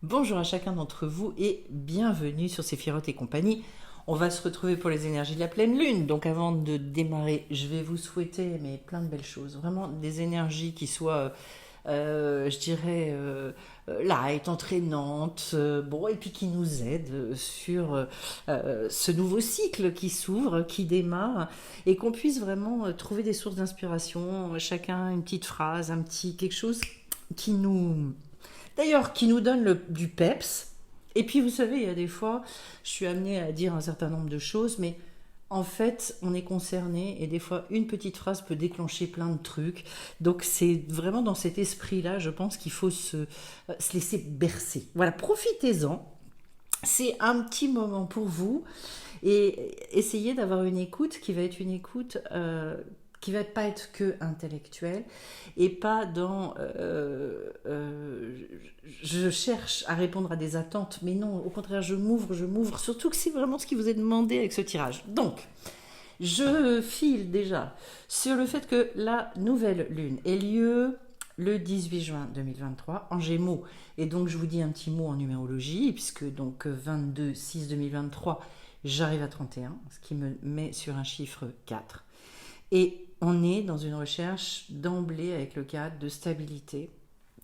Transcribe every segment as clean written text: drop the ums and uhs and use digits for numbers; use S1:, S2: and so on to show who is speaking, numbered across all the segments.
S1: Bonjour à chacun d'entre vous et bienvenue sur Séphiroth et compagnie. On va se retrouver pour les énergies de la pleine lune. Donc avant de démarrer, je vais vous souhaiter plein de belles choses. Vraiment des énergies qui soient, je dirais, light, entraînantes, bon, et puis qui nous aident sur ce nouveau cycle qui s'ouvre, qui démarre, et qu'on puisse vraiment trouver des sources d'inspiration, chacun une petite phrase, un petit quelque chose qui nous D'ailleurs, qui nous donne du peps. Et puis, vous savez, il y a des fois, je suis amenée à dire un certain nombre de choses, mais en fait, on est concerné et des fois, une petite phrase peut déclencher plein de trucs. Donc, c'est vraiment dans cet esprit-là, je pense qu'il faut se laisser bercer. Voilà, profitez-en. C'est un petit moment pour vous et essayez d'avoir une écoute qui va être une écoute qui va pas être que intellectuelle et pas dans je cherche à répondre à des attentes, mais non, au contraire, je m'ouvre, surtout que c'est vraiment ce qui vous est demandé avec ce tirage. Donc, je file déjà sur le fait que la nouvelle lune ait lieu le 18 juin 2023 en Gémeaux. Et donc je vous dis un petit mot en numérologie, puisque donc 22/6/2023, j'arrive à 31, ce qui me met sur un chiffre 4. Et on est dans une recherche d'emblée avec le cadre de stabilité,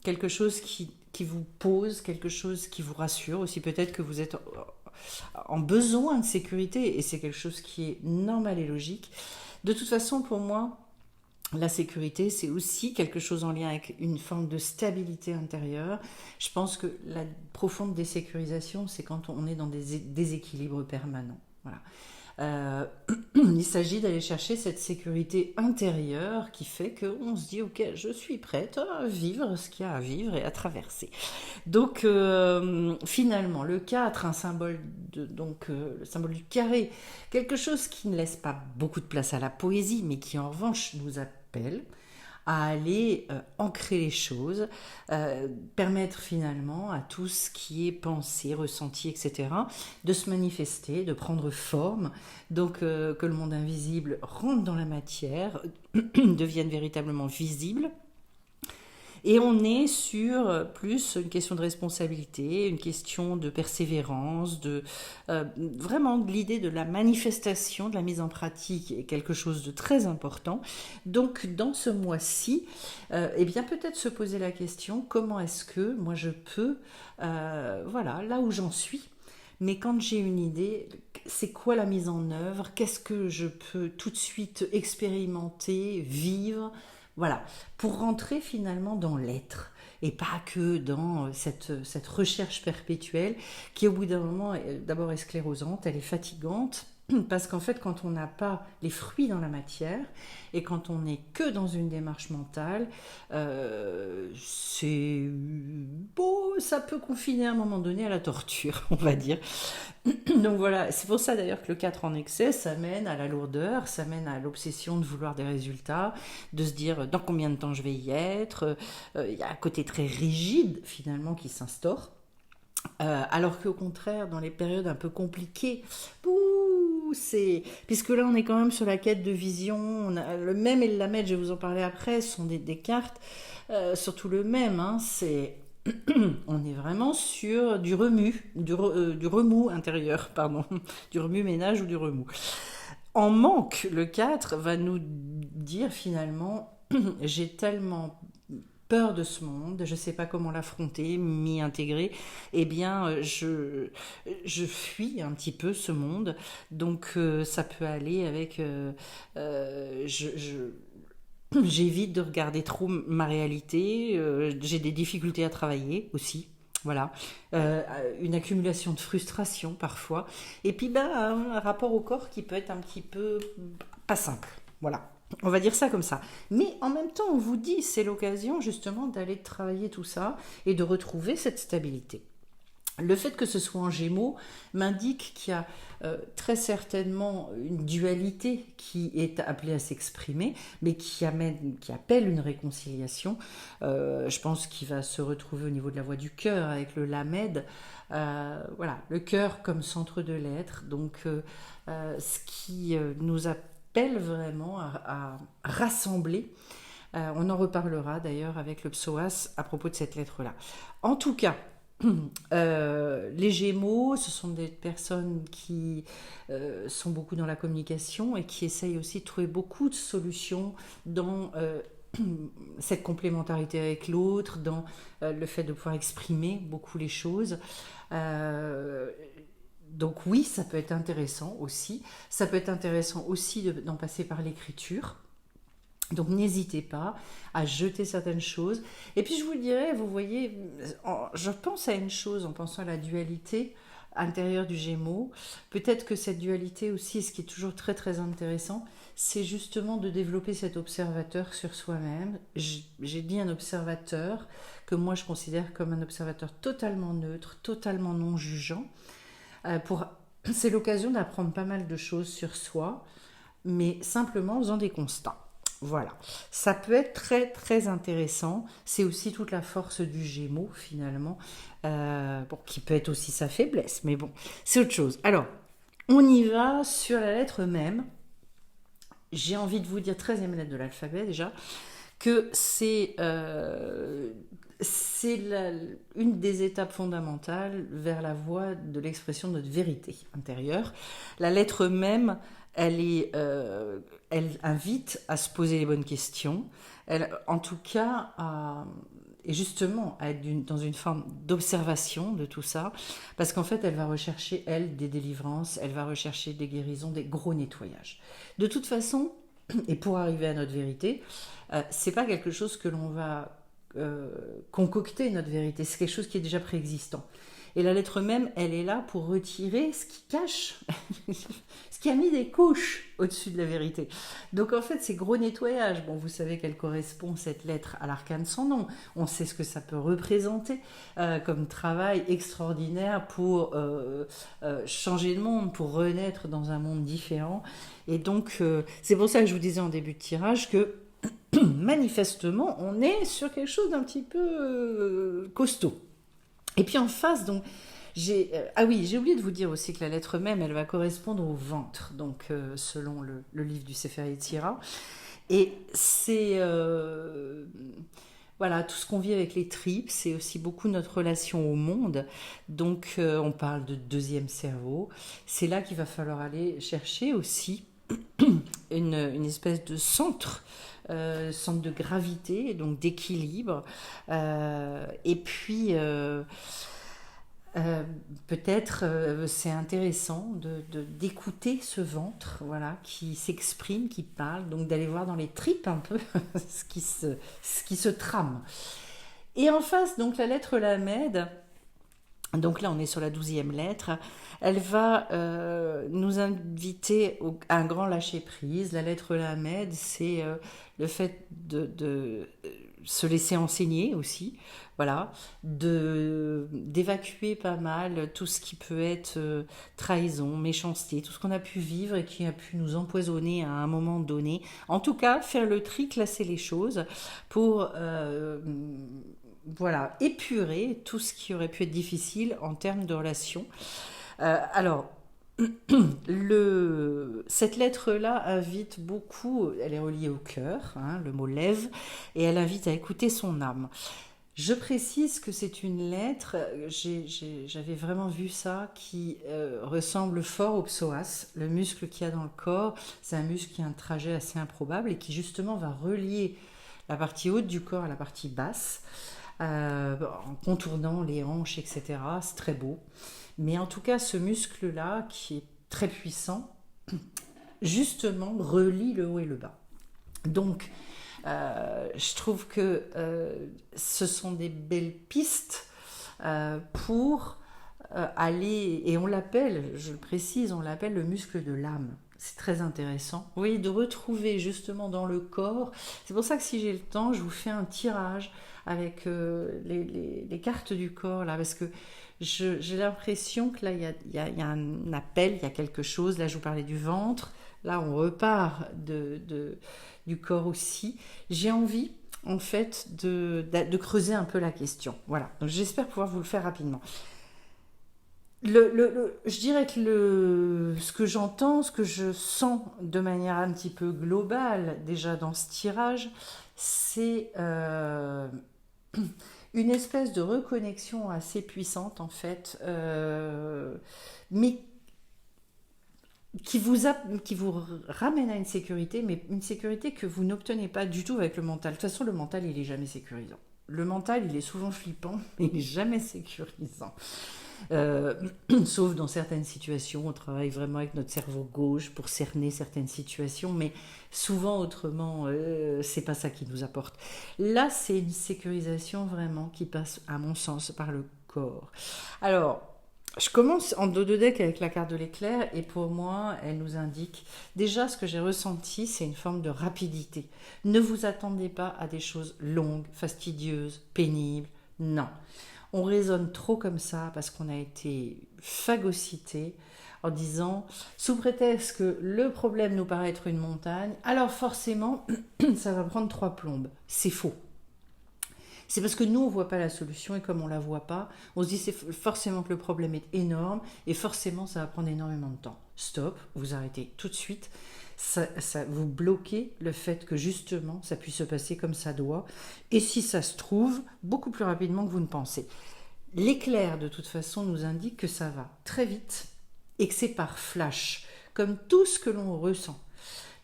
S1: quelque chose qui vous pose, quelque chose qui vous rassure, aussi peut-être que vous êtes en besoin de sécurité, et c'est quelque chose qui est normal et logique. De toute façon, pour moi, la sécurité, c'est aussi quelque chose en lien avec une forme de stabilité intérieure. Je pense que la profonde désécurisation, c'est quand on est dans des déséquilibres permanents. Voilà. Euh, il s'agit d'aller chercher cette sécurité intérieure qui fait qu'on se dit ok, je suis prête à vivre ce qu'il y a à vivre et à traverser. Donc finalement le 4, un symbole le symbole du carré, quelque chose qui ne laisse pas beaucoup de place à la poésie, mais qui en revanche nous appelle à aller ancrer les choses, permettre finalement à tout ce qui est pensé, ressenti, etc., de se manifester, de prendre forme, donc que le monde invisible rentre dans la matière, devienne véritablement visible. Et on est sur plus une question de responsabilité, une question de persévérance, vraiment de l'idée de la manifestation, de la mise en pratique est quelque chose de très important. Donc dans ce mois-ci, eh bien peut-être se poser la question comment est-ce que moi je peux, voilà, là où j'en suis. Mais quand j'ai une idée, c'est quoi la mise en œuvre? Qu'est-ce que je peux tout de suite expérimenter, vivre? Voilà, pour rentrer finalement dans l'être et pas que dans cette recherche perpétuelle qui au bout d'un moment est d'abord est sclérosante, elle est fatigante. Parce qu'en fait, quand on n'a pas les fruits dans la matière et quand on n'est que dans une démarche mentale, c'est beau, ça peut confiner à un moment donné à la torture, on va dire. Donc voilà, c'est pour ça d'ailleurs que le 4 en excès, ça mène à la lourdeur, ça mène à l'obsession de vouloir des résultats, de se dire dans combien de temps je vais y être. Il y a un côté très rigide finalement qui s'instaure. Alors qu'au contraire, dans les périodes un peu compliquées, puisque là on est quand même sur la quête de vision, le même et le lamed, je vais vous en parler après, ce sont des cartes, surtout le même, hein, on est vraiment sur du du remous intérieur, pardon, du remue-ménage ou du remous. En manque, le 4 va nous dire finalement, j'ai tellement peur de ce monde, je ne sais pas comment l'affronter, m'y intégrer, eh bien je fuis un petit peu ce monde. Donc ça peut aller avec j'évite de regarder trop ma réalité, j'ai des difficultés à travailler aussi. Voilà, une accumulation de frustration parfois, et puis ben, un rapport au corps qui peut être un petit peu pas simple. Voilà, on va dire ça comme ça. Mais en même temps, on vous dit, c'est l'occasion justement d'aller travailler tout ça et de retrouver cette stabilité. Le fait que ce soit en Gémeaux m'indique qu'il y a très certainement une dualité qui est appelée à s'exprimer, mais qui appelle une réconciliation. Je pense qu'il va se retrouver au niveau de la voie du cœur avec le lamed. Voilà, le cœur comme centre de l'être. Donc, ce qui nous appelle vraiment à rassembler. On en reparlera d'ailleurs avec le psoas à propos de cette lettre-là. En tout cas, Les Gémeaux, ce sont des personnes qui sont beaucoup dans la communication et qui essayent aussi de trouver beaucoup de solutions dans cette complémentarité avec l'autre, dans le fait de pouvoir exprimer beaucoup les choses. Euh, donc oui, ça peut être intéressant aussi. Ça peut être intéressant aussi d'en passer par l'écriture. Donc n'hésitez pas à jeter certaines choses. Et puis je vous dirais, vous voyez, je pense à une chose en pensant à la dualité intérieure du Gémeaux. Peut-être que cette dualité aussi, ce qui est toujours très très intéressant, c'est justement de développer cet observateur sur soi-même. J'ai dit un observateur que moi je considère comme un observateur totalement neutre, totalement non jugeant. Pour... C'est l'occasion d'apprendre pas mal de choses sur soi, mais simplement en faisant des constats. Voilà, ça peut être très très intéressant. C'est aussi toute la force du Gémeaux finalement, bon, qui peut être aussi sa faiblesse, mais bon, c'est autre chose. Alors, on y va sur la lettre même. J'ai envie de vous dire 13e lettre de l'alphabet déjà, que c'est une des étapes fondamentales vers la voie de l'expression de notre vérité intérieure. La lettre même, elle invite à se poser les bonnes questions, en tout cas, et justement à être dans une forme d'observation de tout ça, parce qu'en fait, elle va rechercher, elle, des délivrances, elle va rechercher des guérisons, des gros nettoyages. De toute façon, et pour arriver à notre vérité, c'est pas quelque chose que l'on va concocter, notre vérité, c'est quelque chose qui est déjà préexistant. Et la lettre même, elle est là pour retirer ce qui cache, ce qui a mis des couches au-dessus de la vérité. Donc en fait, c'est gros nettoyage. Bon, vous savez qu'elle correspond, cette lettre, à l'arcane sans nom. On sait ce que ça peut représenter comme travail extraordinaire pour changer le monde, pour renaître dans un monde différent. Et donc, c'est pour ça que je vous disais en début de tirage que manifestement, on est sur quelque chose d'un petit peu costaud. Et puis en face, donc, ah oui, j'ai oublié de vous dire aussi que la lettre même, elle va correspondre au ventre, donc selon le livre du Sefer Yetzira. Et c'est voilà, tout ce qu'on vit avec les tripes, c'est aussi beaucoup notre relation au monde. Donc on parle de deuxième cerveau. C'est là qu'il va falloir aller chercher aussi une espèce de centre de gravité, donc d'équilibre. Et puis, peut-être c'est intéressant d'écouter ce ventre, voilà, qui s'exprime, qui parle, donc d'aller voir dans les tripes un peu ce qui se trame. Et en face, donc la lettre Lamed, donc là on est sur la 12e lettre, elle va nous inviter à un grand lâcher-prise. La lettre Lamed, c'est le fait de se laisser enseigner aussi, voilà, d'évacuer pas mal tout ce qui peut être trahison, méchanceté, tout ce qu'on a pu vivre et qui a pu nous empoisonner à un moment donné. En tout cas, faire le tri, classer les choses pour voilà, épurer tout ce qui aurait pu être difficile en termes de relations. Alors, cette lettre-là invite beaucoup, elle est reliée au cœur, hein, le mot lève, et elle invite à écouter son âme. Je précise que c'est une lettre, j'avais vraiment vu ça, qui ressemble fort au psoas, le muscle qu'il y a dans le corps. C'est un muscle qui a un trajet assez improbable et qui justement va relier la partie haute du corps à la partie basse, en contournant les hanches, etc. C'est très beau. Mais en tout cas, ce muscle-là, qui est très puissant, justement, relie le haut et le bas. Donc, je trouve que ce sont des belles pistes pour aller, et on l'appelle, je le précise, on l'appelle le muscle de l'âme. C'est très intéressant. Oui, de retrouver justement dans le corps. C'est pour ça que si j'ai le temps, je vous fais un tirage avec les cartes du corps, là, parce que j'ai l'impression que là, il y a un appel, il y a quelque chose. Là, je vous parlais du ventre. Là, on repart du corps aussi. J'ai envie, en fait, de creuser un peu la question. Voilà. Donc, j'espère pouvoir vous le faire rapidement. Je dirais que ce que j'entends, ce que je sens de manière un petit peu globale déjà dans ce tirage, c'est une espèce de reconnexion assez puissante en fait, mais qui vous ramène à une sécurité, mais une sécurité que vous n'obtenez pas du tout avec le mental. De toute façon, le mental, il est jamais sécurisant. Le mental, il est souvent flippant, mais il n'est jamais sécurisant. Euh, Sauf dans certaines situations, on travaille vraiment avec notre cerveau gauche pour cerner certaines situations, mais souvent autrement, c'est pas ça qui nous apporte. Là, c'est une sécurisation vraiment qui passe, à mon sens, par le corps. Alors, je commence en dos de deck avec la carte de l'éclair et pour moi, elle nous indique déjà ce que j'ai ressenti, c'est une forme de rapidité. Ne vous attendez pas à des choses longues, fastidieuses, pénibles. Non. On raisonne trop comme ça parce qu'on a été phagocyté en disant, sous prétexte que le problème nous paraît être une montagne, alors forcément, ça va prendre 3 plombes. C'est faux. C'est parce que nous, on ne voit pas la solution et comme on ne la voit pas, on se dit c'est forcément que le problème est énorme et forcément ça va prendre énormément de temps. Stop, vous arrêtez tout de suite. Ça, vous bloquez le fait que justement ça puisse se passer comme ça doit et si ça se trouve, beaucoup plus rapidement que vous ne pensez. L'éclair de toute façon nous indique que ça va très vite et que c'est par flash, comme tout ce que l'on ressent.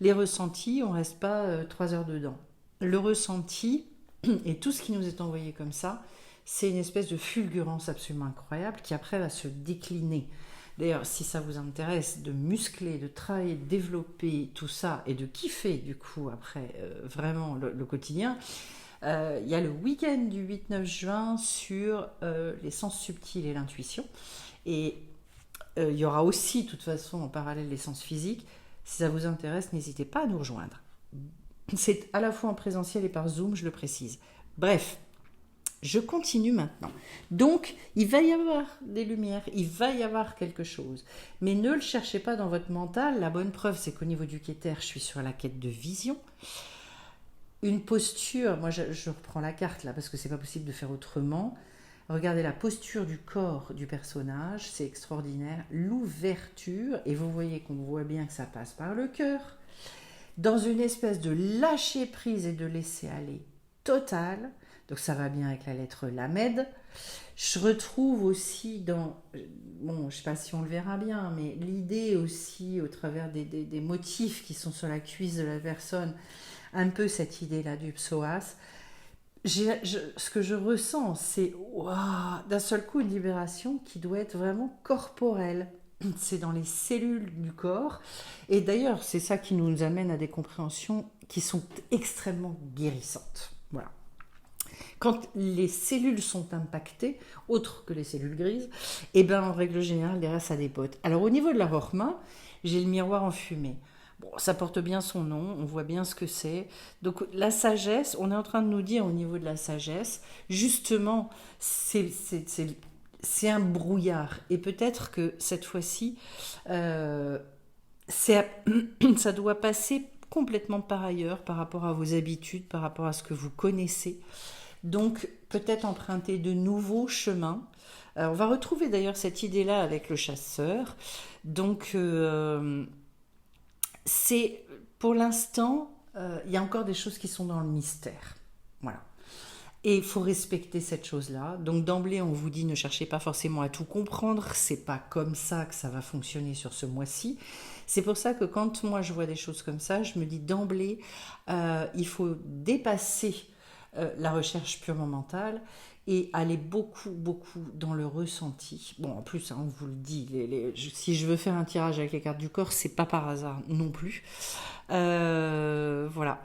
S1: Les ressentis, on ne reste pas 3 heures dedans. Le ressenti et tout ce qui nous est envoyé comme ça, c'est une espèce de fulgurance absolument incroyable qui après va se décliner. D'ailleurs, si ça vous intéresse de muscler, de travailler, de développer tout ça et de kiffer du coup après vraiment le quotidien, il y a le week-end du 8-9 juin sur les sens subtils et l'intuition. Et il y aura aussi de toute façon en parallèle les sens physiques. Si ça vous intéresse, n'hésitez pas à nous rejoindre. C'est à la fois en présentiel et par Zoom, je le précise. Bref, je continue maintenant. Donc, il va y avoir des lumières, il va y avoir quelque chose. Mais ne le cherchez pas dans votre mental. La bonne preuve, c'est qu'au niveau du Keter, je suis sur la quête de vision. Une posture, moi je reprends la carte là parce que c'est pas possible de faire autrement. Regardez la posture du corps du personnage, c'est extraordinaire. L'ouverture, et vous voyez qu'on voit bien que ça passe par le cœur. Dans une espèce de lâcher prise et de laisser aller total, donc ça va bien avec la lettre Lamed. Je retrouve aussi dans, bon je ne sais pas si on le verra bien, mais l'idée aussi au travers des motifs qui sont sur la cuisse de la personne, un peu cette idée-là du psoas. Ce que je ressens, c'est d'un seul coup une libération qui doit être vraiment corporelle. C'est dans les cellules du corps. Et d'ailleurs, c'est ça qui nous amène à des compréhensions qui sont extrêmement guérissantes. Voilà. Quand les cellules sont impactées, autres que les cellules grises, et bien en règle générale, derrière ça dépote. Alors au niveau de la Rochma, j'ai le miroir en fumée. Bon, ça porte bien son nom, on voit bien ce que c'est. Donc la sagesse, on est en train de nous dire au niveau de la sagesse, justement, c'est un brouillard. Et peut-être que cette fois-ci, ça doit passer complètement par ailleurs, par rapport à vos habitudes, par rapport à ce que vous connaissez. Donc peut-être emprunter de nouveaux chemins. On va retrouver d'ailleurs cette idée-là avec le chasseur. Donc c'est pour l'instant, il y a encore des choses qui sont dans le mystère. Voilà. Et il faut respecter cette chose-là. Donc d'emblée, on vous dit ne cherchez pas forcément à tout comprendre. C'est pas comme ça que ça va fonctionner sur ce mois-ci. C'est pour ça que quand moi je vois des choses comme ça, je me dis d'emblée, il faut dépasser la recherche purement mentale et aller beaucoup dans le ressenti. Bon, en plus, hein, on vous le dit, si je veux faire un tirage avec les cartes du corps, c'est pas par hasard non plus. Voilà.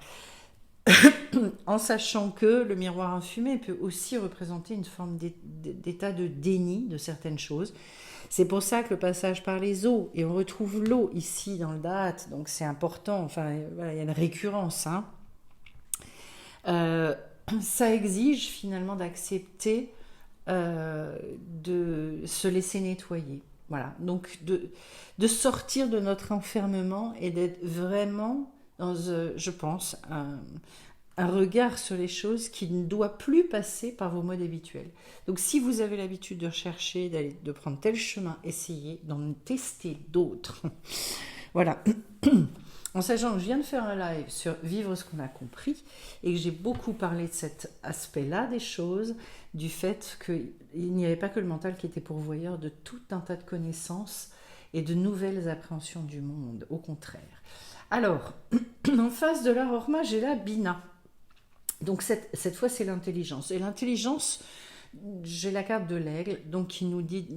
S1: En sachant que le miroir infumé peut aussi représenter une forme d'état de déni de certaines choses. C'est pour ça que le passage par les eaux, et on retrouve l'eau ici dans le date, donc c'est important, enfin voilà, il y a une récurrence. Hein. Ça exige finalement d'accepter de se laisser nettoyer. Voilà, donc de sortir de notre enfermement et d'être vraiment dans, je pense, un regard sur les choses qui ne doit plus passer par vos modes habituels. Donc si vous avez l'habitude de rechercher, de prendre tel chemin, essayez d'en tester d'autres. Voilà. En sachant que je viens de faire un live sur vivre ce qu'on a compris et que j'ai beaucoup parlé de cet aspect-là des choses, du fait qu'il n'y avait pas que le mental qui était pourvoyeur de tout un tas de connaissances et de nouvelles appréhensions du monde, au contraire. Alors, en face de la Horma, j'ai la Bina. Donc cette fois, c'est l'intelligence. Et l'intelligence, j'ai la carte de l'aigle, donc qui nous dit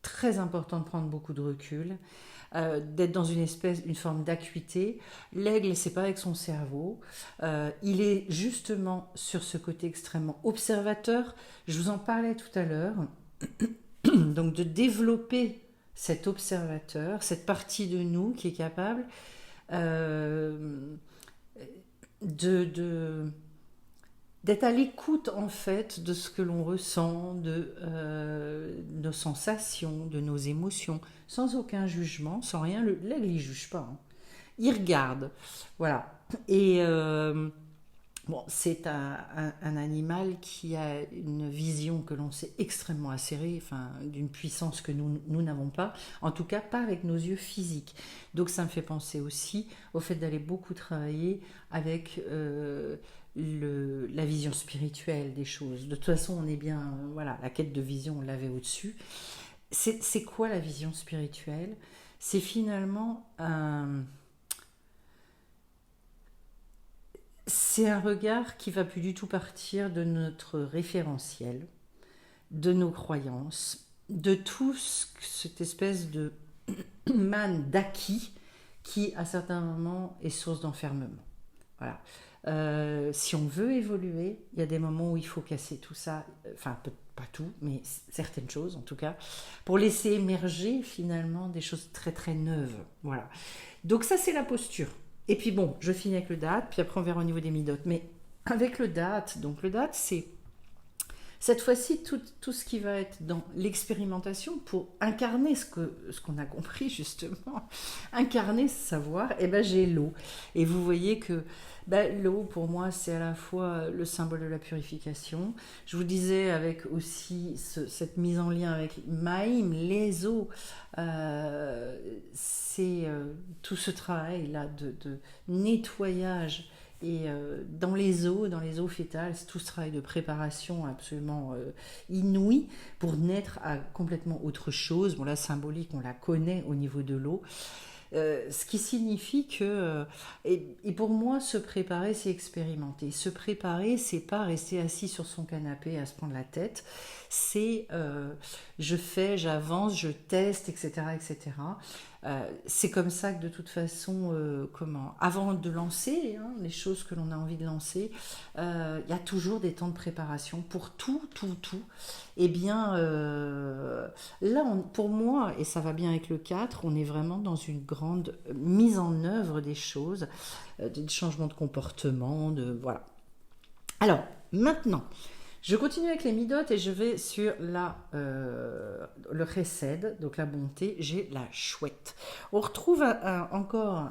S1: très important de prendre beaucoup de recul, d'être dans une forme d'acuité. L'aigle, c'est pas avec son cerveau. Il est justement sur ce côté extrêmement observateur. Je vous en parlais tout à l'heure. Donc de développer cet observateur, cette partie de nous qui est capable d'être à l'écoute en fait de ce que l'on ressent, de nos sensations, de nos émotions, sans aucun jugement, sans rien. L'aigle, il ne juge pas. Hein. Il regarde. Voilà. Et bon, c'est un animal qui a une vision que l'on sait extrêmement acérée, enfin, d'une puissance que nous n'avons pas, en tout cas pas avec nos yeux physiques. Donc ça me fait penser aussi au fait d'aller beaucoup travailler avec la vision spirituelle des choses. De toute façon, on est bien, voilà, la quête de vision, on l'avait au-dessus. C'est quoi la vision spirituelle? C'est finalement c'est un regard qui va plus du tout partir de notre référentiel, de nos croyances, de tout cette espèce de manne d'acquis qui, à certains moments, est source d'enfermement. Voilà. Si on veut évoluer, il y a des moments où il faut casser tout ça, enfin pas tout, mais certaines choses en tout cas, pour laisser émerger finalement des choses très très neuves. Voilà. Donc ça c'est la posture. Et puis bon, je finis avec le date, puis après on verra au niveau des midotes. Mais avec le date, donc le date c'est cette fois-ci tout ce qui va être dans l'expérimentation pour incarner ce qu'on a compris justement, incarner ce savoir, et ben j'ai l'eau. Et vous voyez que l'eau pour moi c'est à la fois le symbole de la purification. Je vous disais avec aussi cette mise en lien avec Maïm, les eaux, c'est tout ce travail là de nettoyage. Et dans les eaux fétales, c'est tout ce travail de préparation absolument inouï pour naître à complètement autre chose. Bon, la symbolique, on la connaît au niveau de l'eau. Ce qui signifie que, et pour moi, se préparer, c'est expérimenter. Se préparer, c'est pas rester assis sur son canapé à se prendre la tête. C'est je fais, j'avance, je teste, etc., etc. C'est comme ça que de toute façon, avant de lancer les choses que l'on a envie de lancer, il y a toujours des temps de préparation pour tout. Eh bien, là, pour moi, et ça va bien avec le 4, on est vraiment dans une grande mise en œuvre des choses, des changements de comportement, voilà. Alors, maintenant, je continue avec les midotes et je vais sur le chesed, donc la bonté. J'ai la chouette. On retrouve encore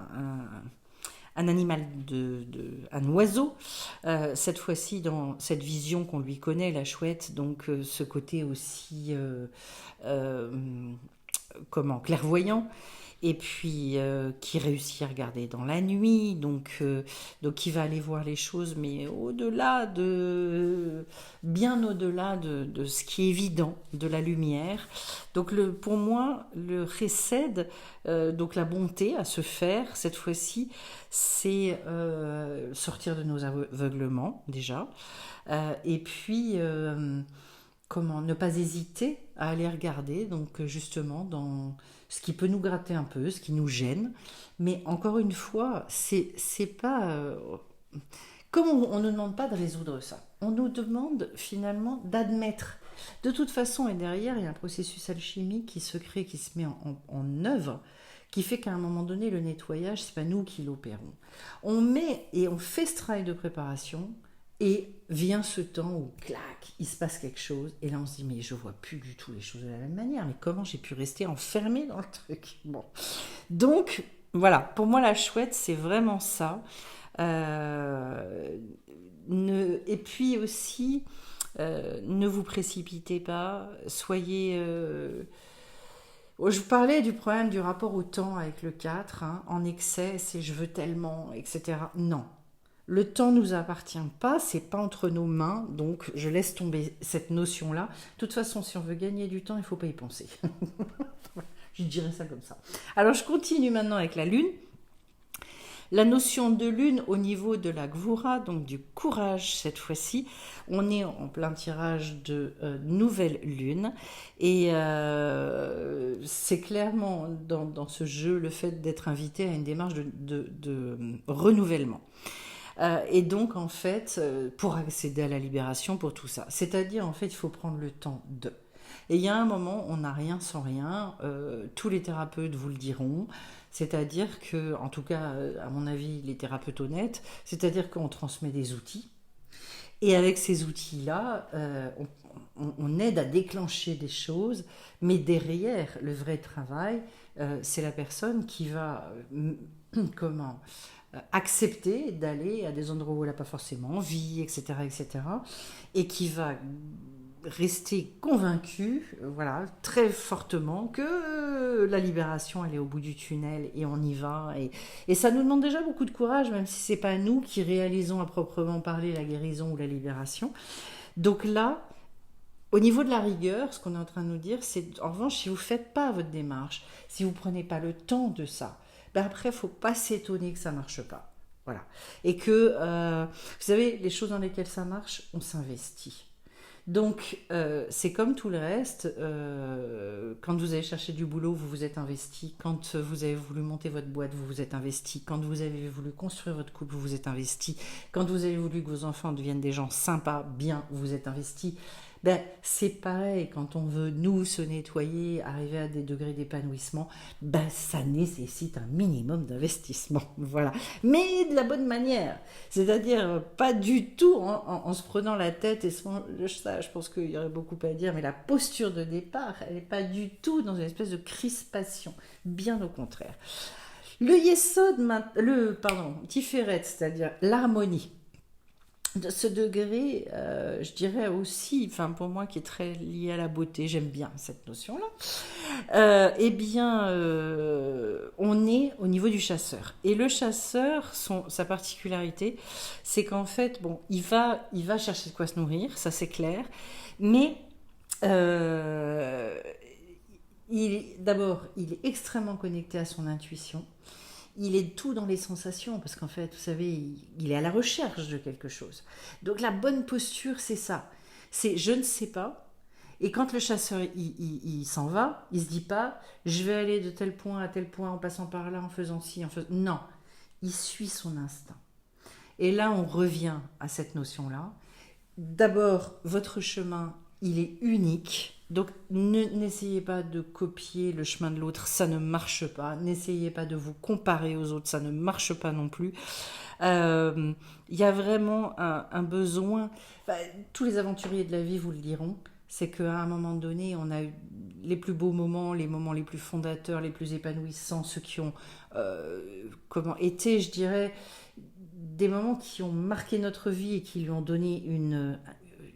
S1: un animal, un oiseau, cette fois-ci dans cette vision qu'on lui connaît, la chouette, donc ce côté aussi clairvoyant. Et puis qui réussit à regarder dans la nuit, donc qui va aller voir les choses, mais bien au-delà de ce qui est évident, de la lumière. Donc pour moi, le chesed, donc la bonté à se faire, cette fois-ci, c'est sortir de nos aveuglements déjà, et puis ne pas hésiter à aller regarder, donc justement dans ce qui peut nous gratter un peu, ce qui nous gêne, mais encore une fois, c'est pas comme on ne demande pas de résoudre ça, on nous demande finalement d'admettre. De toute façon, et derrière, il y a un processus alchimique qui se crée, qui se met en œuvre, qui fait qu'à un moment donné, le nettoyage, c'est pas nous qui l'opérons. On met et on fait ce travail de préparation. Et vient ce temps où, clac, il se passe quelque chose, et là on se dit, mais je vois plus du tout les choses de la même manière, mais comment j'ai pu rester enfermée dans le truc? Bon. Donc, voilà, pour moi la chouette, c'est vraiment ça. Et puis aussi, ne vous précipitez pas, soyez... Je vous parlais du problème du rapport au temps avec le 4, hein, en excès, c'est je veux tellement, etc. Non. Le temps ne nous appartient pas, c'est pas entre nos mains, donc je laisse tomber cette notion-là. De toute façon, si on veut gagner du temps, il ne faut pas y penser. Je dirais ça comme ça. Alors je continue maintenant avec la lune. La notion de lune au niveau de la Gvura, donc du courage cette fois-ci, on est en plein tirage de nouvelle lune et c'est clairement dans ce jeu le fait d'être invité à une démarche de renouvellement. Et donc en fait, pour accéder à la libération, pour tout ça, c'est-à-dire en fait il faut prendre le temps de... Et il y a un moment, on n'a rien sans rien, tous les thérapeutes vous le diront, c'est-à-dire que, en tout cas, à mon avis, les thérapeutes honnêtes, c'est-à-dire qu'on transmet des outils, et avec ces outils-là, on aide à déclencher des choses, mais derrière, le vrai travail, c'est la personne qui va, comment, accepter d'aller à des endroits où elle n'a pas forcément envie, etc., etc., et qui va rester convaincu, voilà, très fortement que la libération elle est au bout du tunnel et on y va et ça nous demande déjà beaucoup de courage même si c'est pas nous qui réalisons à proprement parler la guérison ou la libération. Donc là, au niveau de la rigueur, ce qu'on est en train de nous dire, c'est en revanche si vous faites pas votre démarche, si vous prenez pas le temps de ça, ben après faut pas s'étonner que ça marche pas. Voilà. Et que vous savez les choses dans lesquelles ça marche, on s'investit. Donc, c'est comme tout le reste, quand vous avez cherché du boulot, vous vous êtes investi, quand vous avez voulu monter votre boîte, vous vous êtes investi, quand vous avez voulu construire votre couple, vous vous êtes investi, quand vous avez voulu que vos enfants deviennent des gens sympas, bien, vous vous êtes investi. Ben, c'est pareil, quand on veut nous se nettoyer, arriver à des degrés d'épanouissement, ben, ça nécessite un minimum d'investissement, voilà. Mais de la bonne manière, c'est-à-dire pas du tout en se prenant la tête, et ça, je pense qu'il y aurait beaucoup à dire, mais la posture de départ, elle n'est pas du tout dans une espèce de crispation, bien au contraire. Le Yesod, Tiferet, c'est-à-dire l'harmonie, de ce degré, je dirais aussi, enfin pour moi qui est très lié à la beauté, j'aime bien cette notion-là, on est au niveau du chasseur. Et le chasseur, sa particularité, c'est qu'en fait, bon, il va chercher de quoi se nourrir, ça c'est clair, mais d'abord, il est extrêmement connecté à son intuition. Il est tout dans les sensations, parce qu'en fait, vous savez, il est à la recherche de quelque chose. Donc la bonne posture, c'est ça. C'est je ne sais pas. Et quand le chasseur, il s'en va, il se dit pas, je vais aller de tel point à tel point en passant par là, en faisant ci, en faisant... Non, il suit son instinct. Et là, on revient à cette notion-là. D'abord, votre chemin, il est unique. Donc n'essayez pas de copier le chemin de l'autre, ça ne marche pas. N'essayez pas de vous comparer aux autres, ça ne marche pas non plus. Y a vraiment un besoin, tous les aventuriers de la vie vous le diront, c'est qu'à un moment donné, on a eu les plus beaux moments, les moments les plus fondateurs, les plus épanouissants, ceux qui ont été, je dirais, des moments qui ont marqué notre vie et qui lui ont donné une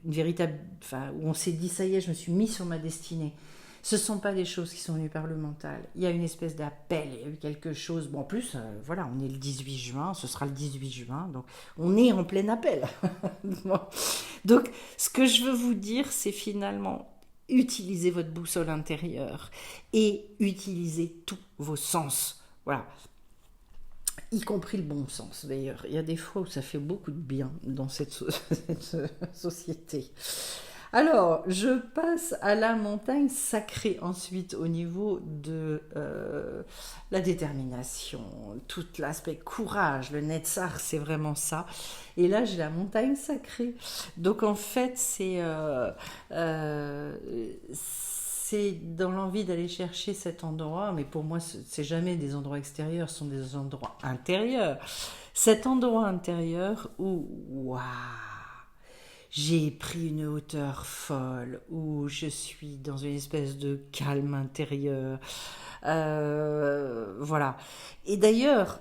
S1: véritable, où on s'est dit ça y est, je me suis mis sur ma destinée. Ce ne sont pas des choses qui sont venues par le mental. Il y a une espèce d'appel, il y a eu quelque chose. Bon, en plus, voilà, on est le 18 juin, ce sera le 18 juin, donc on est en plein appel. Bon. Donc, ce que je veux vous dire, c'est finalement utilisez votre boussole intérieure et utilisez tous vos sens. Voilà. Y compris le bon sens d'ailleurs. Il y a des fois où ça fait beaucoup de bien dans cette société. Alors, je passe à la montagne sacrée ensuite au niveau de la détermination, tout l'aspect courage, le Netzar, c'est vraiment ça. Et là, j'ai la montagne sacrée. Donc en fait, c'est dans l'envie d'aller chercher cet endroit, mais pour moi, c'est jamais des endroits extérieurs, ce sont des endroits intérieurs. Cet endroit intérieur où, waouh, j'ai pris une hauteur folle, où je suis dans une espèce de calme intérieur. Voilà. Et d'ailleurs,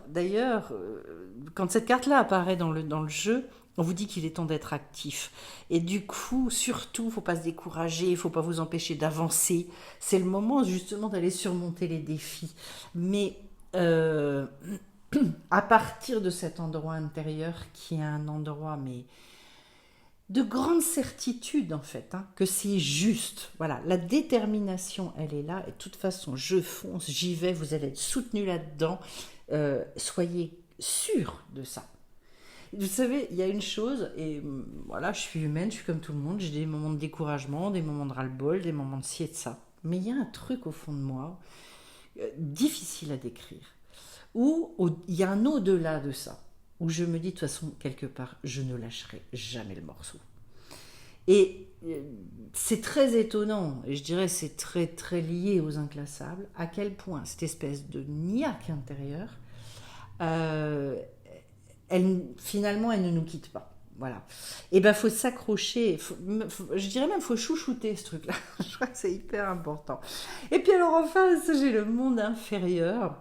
S1: quand cette carte-là apparaît dans le jeu, On vous dit qu'il est temps d'être actif. Et du coup, surtout, il ne faut pas se décourager, il ne faut pas vous empêcher d'avancer. C'est le moment justement d'aller surmonter les défis. Mais à partir de cet endroit intérieur qui est un endroit mais de grande certitude en fait, hein, que c'est juste. Voilà, la détermination, elle est là. Et de toute façon, je fonce, j'y vais, vous allez être soutenu là-dedans. Soyez sûr de ça. Vous savez, il y a une chose, et voilà, je suis humaine, je suis comme tout le monde, j'ai des moments de découragement, des moments de ras-le-bol, des moments de ci et de ça. Mais il y a un truc au fond de moi, difficile à décrire, où il y a un au-delà de ça, où je me dis de toute façon, quelque part, je ne lâcherai jamais le morceau. Et c'est très étonnant, et je dirais c'est très très lié aux inclassables, à quel point cette espèce de niaque intérieure, euh, finalement, elle ne nous quitte pas. Voilà. Et ben, faut s'accrocher. Je dirais même, faut chouchouter ce truc-là. Je crois que c'est hyper important. Et puis alors, enfin, j'ai le monde inférieur.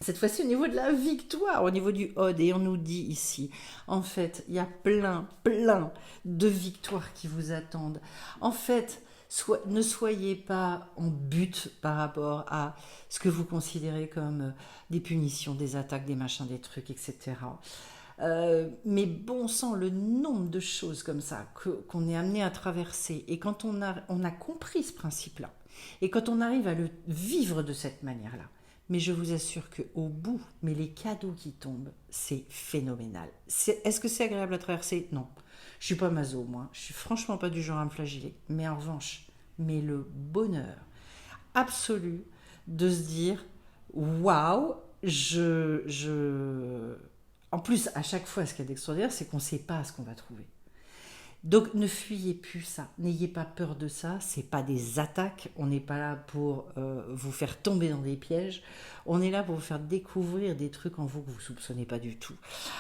S1: Cette fois-ci, au niveau de la victoire, au niveau du Odd, et on nous dit ici, en fait, il y a plein de victoires qui vous attendent. En fait, ne soyez pas en but par rapport à ce que vous considérez comme des punitions, des attaques, des machins, des trucs, etc. Mais bon sang, le nombre de choses comme ça qu'on est amené à traverser, et quand on a compris ce principe-là, et quand on arrive à le vivre de cette manière-là, mais je vous assure qu'au bout, mais les cadeaux qui tombent, c'est phénoménal. Est-ce que c'est agréable à traverser? Non. Je suis pas maso, moi. Je suis franchement pas du genre à me flageller. Mais en revanche, mais le bonheur absolu de se dire, waouh, En plus, à chaque fois, ce qu'il y a d'extraordinaire, c'est qu'on ne sait pas ce qu'on va trouver. Donc ne fuyez plus ça, n'ayez pas peur de ça, c'est pas des attaques, on n'est pas là pour vous faire tomber dans des pièges, on est là pour vous faire découvrir des trucs en vous que vous ne soupçonnez pas du tout.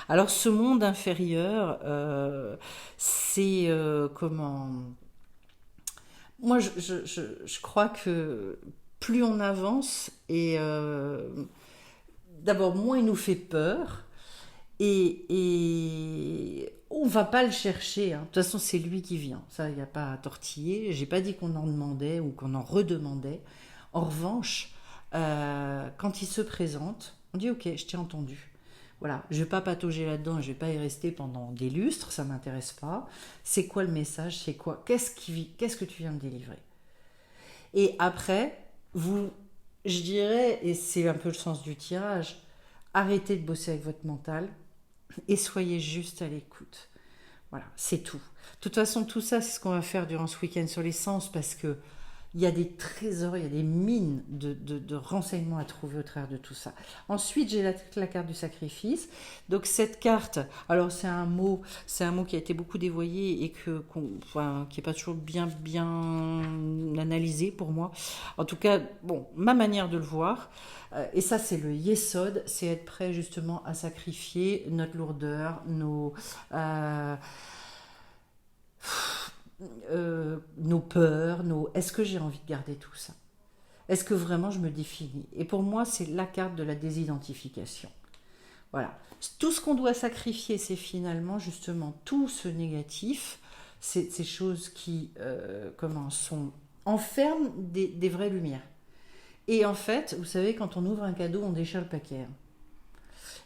S1: Alors ce monde inférieur, c'est comment... Moi je crois que plus on avance, et d'abord moins il nous fait peur, et on va pas le chercher, hein. De toute façon, c'est lui qui vient. Ça, il n'y a pas à tortiller. J'ai pas dit qu'on en demandait ou qu'on en redemandait. En revanche, quand il se présente, on dit ok, je t'ai entendu. Voilà, je vais pas patauger là-dedans, je vais pas y rester pendant des lustres, ça m'intéresse pas. C'est quoi le message? C'est quoi? Qu'est-ce que tu viens de délivrer? Et après, je dirais, et c'est un peu le sens du tirage, arrêtez de bosser avec votre mental et soyez juste à l'écoute. Voilà, c'est tout. De toute façon, tout ça, c'est ce qu'on va faire durant ce week-end sur les sens, parce que il y a des trésors, il y a des mines de renseignements à trouver au travers de tout ça. Ensuite, j'ai la carte du sacrifice. Donc cette carte, alors c'est un mot qui a été beaucoup dévoyé et qui n'est pas toujours bien analysé pour moi. En tout cas, bon, ma manière de le voir. Et ça, c'est le Yesod, c'est être prêt justement à sacrifier notre lourdeur, nos peurs, est-ce que j'ai envie de garder tout ça? Est-ce que vraiment je me définis? Et pour moi, c'est la carte de la désidentification. Voilà. Tout ce qu'on doit sacrifier, c'est finalement justement tout ce négatif, ces choses qui enferment des vraies lumières. Et en fait, vous savez, quand on ouvre un cadeau, on déchire le papier.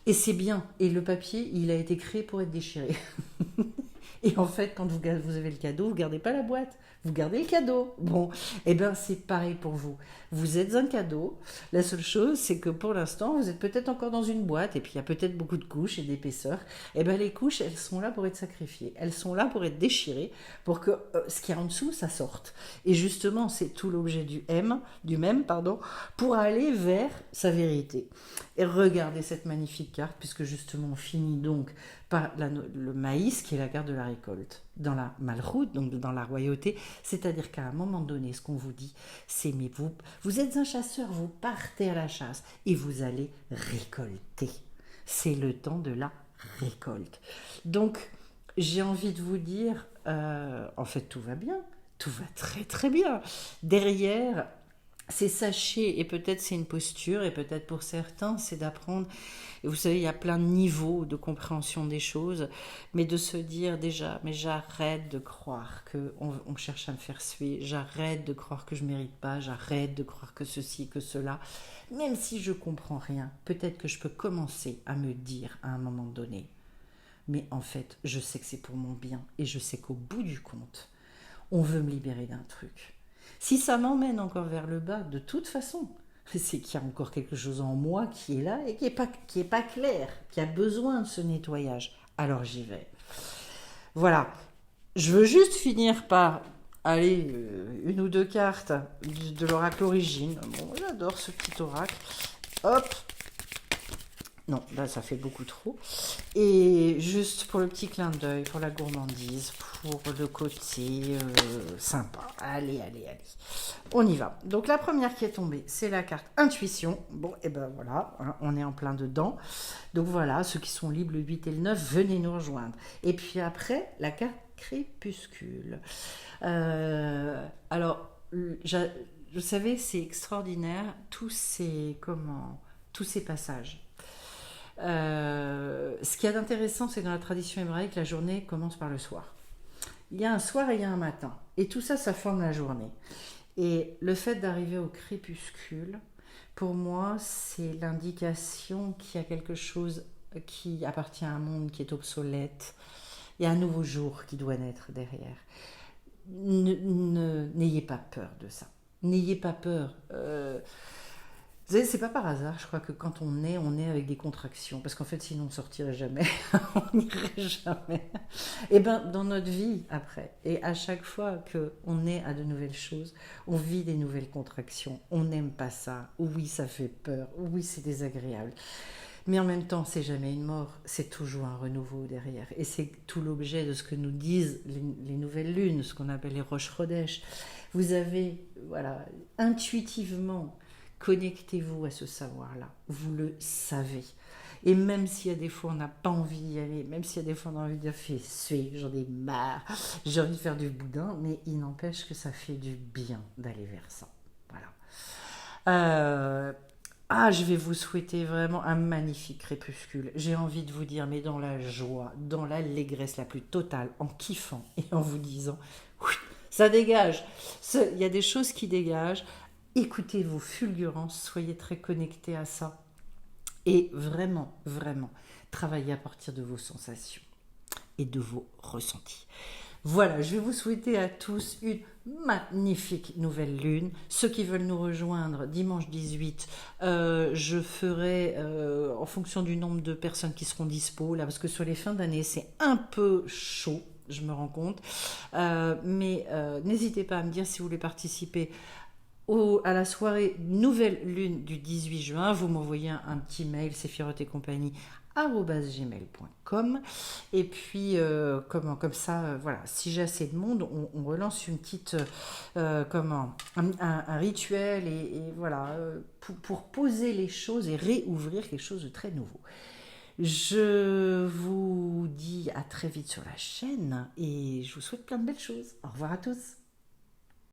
S1: Et c'est bien. Et le papier, il a été créé pour être déchiré. Et en fait, quand vous avez le cadeau, vous ne gardez pas la boîte, vous gardez le cadeau. Bon, et bien c'est pareil pour vous. Vous êtes un cadeau. La seule chose, c'est que pour l'instant, vous êtes peut-être encore dans une boîte, et puis il y a peut-être beaucoup de couches et d'épaisseur. Et bien les couches, elles sont là pour être sacrifiées. Elles sont là pour être déchirées, pour que ce qu'il y a en dessous, ça sorte. Et justement, c'est tout l'objet du même, pour aller vers sa vérité. Et regardez cette magnifique carte, puisque justement, on finit donc par le maïs, qui est la carte de la récolte, dans la malroute, donc dans la royauté. C'est-à-dire qu'à un moment donné, ce qu'on vous dit, c'est mais vous êtes un chasseur, vous partez à la chasse et vous allez récolter. C'est le temps de la récolte. Donc, j'ai envie de vous dire, en fait, tout va bien. Tout va très très bien. Derrière, c'est sachez, et peut-être c'est une posture, et peut-être pour certains c'est d'apprendre, et vous savez il y a plein de niveaux de compréhension des choses, mais de se dire déjà, mais j'arrête de croire que on cherche à me faire suer, j'arrête de croire que je mérite pas, j'arrête de croire que ceci, que cela, même si je comprends rien, peut-être que je peux commencer à me dire à un moment donné, mais en fait je sais que c'est pour mon bien, et je sais qu'au bout du compte, on veut me libérer d'un truc. Si ça m'emmène encore vers le bas, de toute façon, c'est qu'il y a encore quelque chose en moi qui est là et qui est pas clair, qui a besoin de ce nettoyage. Alors j'y vais. Voilà. Je veux juste finir par aller une ou deux cartes de l'oracle origine. Bon, j'adore ce petit oracle. Hop. Non, là ça fait beaucoup trop. Et juste pour le petit clin d'œil, pour la gourmandise, pour le côté sympa. Allez, allez, allez. On y va. Donc la première qui est tombée, c'est la carte intuition. Bon, et ben voilà, hein, on est en plein dedans. Donc voilà, ceux qui sont libres le 8 et le 9, venez nous rejoindre. Et puis après, la carte crépuscule. Alors, vous savez, c'est extraordinaire, tous ces passages. Ce qu'il y a d'intéressant, c'est que dans la tradition hébraïque, la journée commence par le soir. Il y a un soir et il y a un matin. Et tout ça, ça forme la journée. Et le fait d'arriver au crépuscule, pour moi, c'est l'indication qu'il y a quelque chose qui appartient à un monde qui est obsolète. Il y a un nouveau jour qui doit naître derrière. N'ayez pas peur de ça. N'ayez pas peur. Vous savez, c'est pas par hasard, je crois que quand on est avec des contractions, parce qu'en fait sinon on ne sortirait jamais, on n'irait jamais. Et bien dans notre vie après, et à chaque fois qu'on est à de nouvelles choses, on vit des nouvelles contractions, on n'aime pas ça, oui ça fait peur, oui c'est désagréable. Mais en même temps, c'est jamais une mort, c'est toujours un renouveau derrière. Et c'est tout l'objet de ce que nous disent les nouvelles lunes, ce qu'on appelle les Rosh Chodesh. Vous avez, voilà, intuitivement, connectez-vous à ce savoir-là. Vous le savez. Et même s'il y a des fois on n'a pas envie d'y aller, même s'il y a des fois on a envie de faire suer, j'en ai marre, j'ai envie de faire du boudin, mais il n'empêche que ça fait du bien d'aller vers ça. Voilà. Je vais vous souhaiter vraiment un magnifique crépuscule. J'ai envie de vous dire, mais dans la joie, dans l'allégresse la plus totale, en kiffant et en vous disant, oui, ça dégage. Il y a des choses qui dégagent. Écoutez vos fulgurances, soyez très connectés à ça. Et vraiment, vraiment, travaillez à partir de vos sensations et de vos ressentis. Voilà, je vais vous souhaiter à tous une magnifique nouvelle lune. Ceux qui veulent nous rejoindre dimanche 18, je ferai en fonction du nombre de personnes qui seront dispo, là, parce que sur les fins d'année, c'est un peu chaud, je me rends compte. Mais n'hésitez pas à me dire si vous voulez participer à la soirée nouvelle lune du 18 juin. Vous m'envoyez un petit mail, Séphiroth et compagnie, @gmail.com, et puis comme ça, voilà, si j'ai assez de monde, on relance une petite un rituel et voilà, pour poser les choses et réouvrir quelque chose de très nouveau. Je vous dis à très vite sur la chaîne et je vous souhaite plein de belles choses. Au revoir à tous.